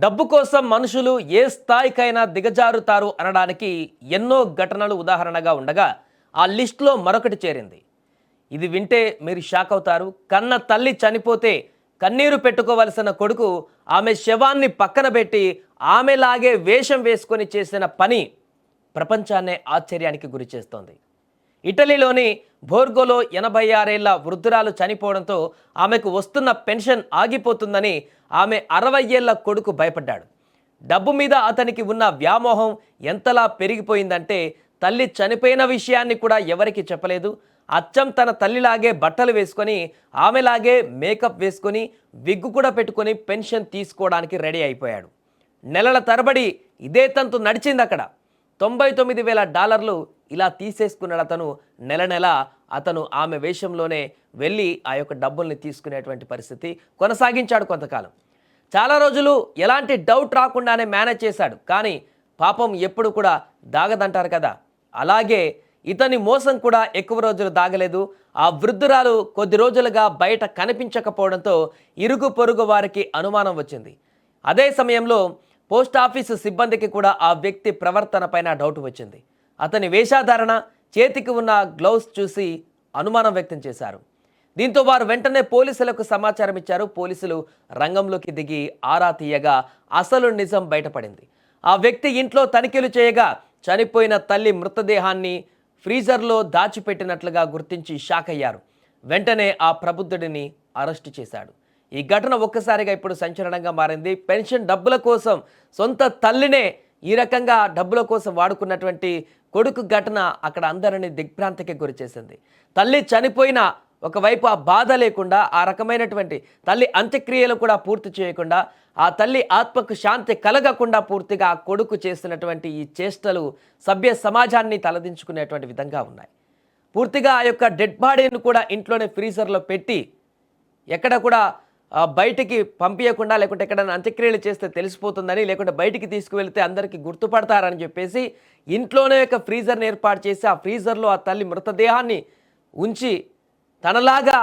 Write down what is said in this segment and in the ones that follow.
డబ్బు కోసం మనుషులు ఏ స్థాయికైనా దిగజారుతారు అనడానికి ఎన్నో ఘటనలు ఉదాహరణగా ఉండగా ఆ లిస్టులో మరొకటి చేరింది. ఇది వింటే మీరు షాక్ అవుతారు. కన్న తల్లి చనిపోతే కన్నీరు పెట్టుకోవలసిన కొడుకు ఆమె శవాన్ని పక్కన పెట్టి ఆమెలాగే వేషం వేసుకొని చేసిన పని ప్రపంచాన్నే ఆశ్చర్యానికి గురి చేస్తోంది. ఇటలీలోని బోర్గోలో 86 ఏళ్ల వృద్ధురాలు చనిపోవడంతో ఆమెకు వస్తున్న పెన్షన్ ఆగిపోతుందని ఆమె 60 ఏళ్ల కొడుకు భయపడ్డాడు. డబ్బు మీద అతనికి ఉన్న వ్యామోహం ఎంతలా పెరిగిపోయిందంటే తల్లి చనిపోయిన విషయాన్ని కూడా ఎవరికి చెప్పలేదు. అచ్చం తన తల్లిలాగే బట్టలు వేసుకొని ఆమెలాగే మేకప్ వేసుకొని విగ్గు కూడా పెట్టుకొని పెన్షన్ తీసుకోవడానికి రెడీ అయిపోయాడు. నెలల తరబడి ఇదే తంతు నడిచింది అక్కడ. $99,000 ఇలా తీసేసుకున్నాడు అతను. నెల నెల అతను ఆమె వేషంలోనే వెళ్ళి ఆ యొక్క డబ్బుల్ని తీసుకునేటువంటి పరిస్థితి కొనసాగించాడు కొంతకాలం. చాలా రోజులు ఎలాంటి డౌట్ రాకుండానే మేనేజ్ చేశాడు. కానీ పాపం ఎప్పుడు కూడా దాగదంటారు కదా, అలాగే ఇతని మోసం కూడా ఎక్కువ రోజులు దాగలేదు. ఆ వృద్ధురాలు కొద్ది రోజులుగా బయట కనిపించకపోవడంతో ఇరుగు పొరుగు వారికి అనుమానం వచ్చింది. అదే సమయంలో పోస్ట్ ఆఫీసు సిబ్బందికి కూడా ఆ వ్యక్తి ప్రవర్తన పైన డౌట్ వచ్చింది. అతని వేషధారణ, చేతికి ఉన్న గ్లౌస్ చూసి అనుమానం వ్యక్తం చేశారు. దీంతో వారు వెంటనే పోలీసులకు సమాచారం ఇచ్చారు. పోలీసులు రంగంలోకి దిగి ఆరా తీయగా అసలు నిజం బయటపడింది. ఆ వ్యక్తి ఇంట్లో తనిఖీలు చేయగా చనిపోయిన తల్లి మృతదేహాన్ని ఫ్రీజర్లో దాచిపెట్టినట్లుగా గుర్తించి షాక్ అయ్యారు. వెంటనే ఆ ప్రబుద్ధుడిని అరెస్టు చేశాడు. ఈ ఘటన ఒక్కసారిగా ఇప్పుడు సంచలనంగా మారింది. పెన్షన్ డబ్బుల కోసం సొంత తల్లినే ఈ రకంగా డబ్బుల కోసం వాడుకున్నటువంటి కొడుకు ఘటన అక్కడ అందరినీ దిగ్భ్రాంతికి గురి చేసింది. తల్లి చనిపోయిన ఒకవైపు ఆ బాధ లేకుండా, ఆ రకమైనటువంటి తల్లి అంత్యక్రియలు కూడా పూర్తి చేయకుండా, ఆ తల్లి ఆత్మకు శాంతి కలగకుండా పూర్తిగా ఆ కొడుకు చేసినటువంటి ఈ చేష్టలు సభ్య సమాజాన్ని తలదించుకునేటువంటి విధంగా ఉన్నాయి. పూర్తిగా ఆ యొక్క డెడ్ బాడీని కూడా ఇంట్లోనే ఫ్రీజర్లో పెట్టి ఎక్కడ కూడా బయటికి పంపించకుండా, లేకుంటే ఎక్కడైనా అంత్యక్రియలు చేస్తే తెలిసిపోతుందని, లేకుంటే బయటికి తీసుకువెళ్తే అందరికీ గుర్తుపడతారని చెప్పేసి ఇంట్లోనే ఒక ఫ్రీజర్ని ఏర్పాటు చేసి ఆ ఫ్రీజర్లో ఆ తల్లి మృతదేహాన్ని ఉంచి తనలాగా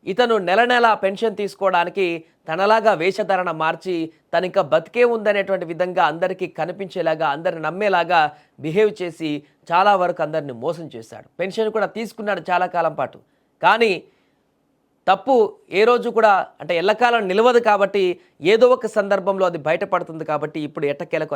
ఇతను నెల నెల పెన్షన్ తీసుకోవడానికి తనలాగా వేషధారణ మార్చి తనిక బతికే ఉందనేటువంటి విధంగా అందరికీ కనిపించేలాగా, అందరిని నమ్మేలాగా బిహేవ్ చేసి చాలా వరకు అందరిని మోసం చేశాడు. పెన్షన్ కూడా తీసుకున్నాడు చాలా కాలం పాటు. కానీ తప్పు ఏ రోజు కూడా అంటే ఎల్లకాలం నిలవదు కాబట్టి ఏదో ఒక సందర్భంలో అది బయటపడుతుంది కాబట్టి ఇప్పుడు ఎట్టకేలకు అది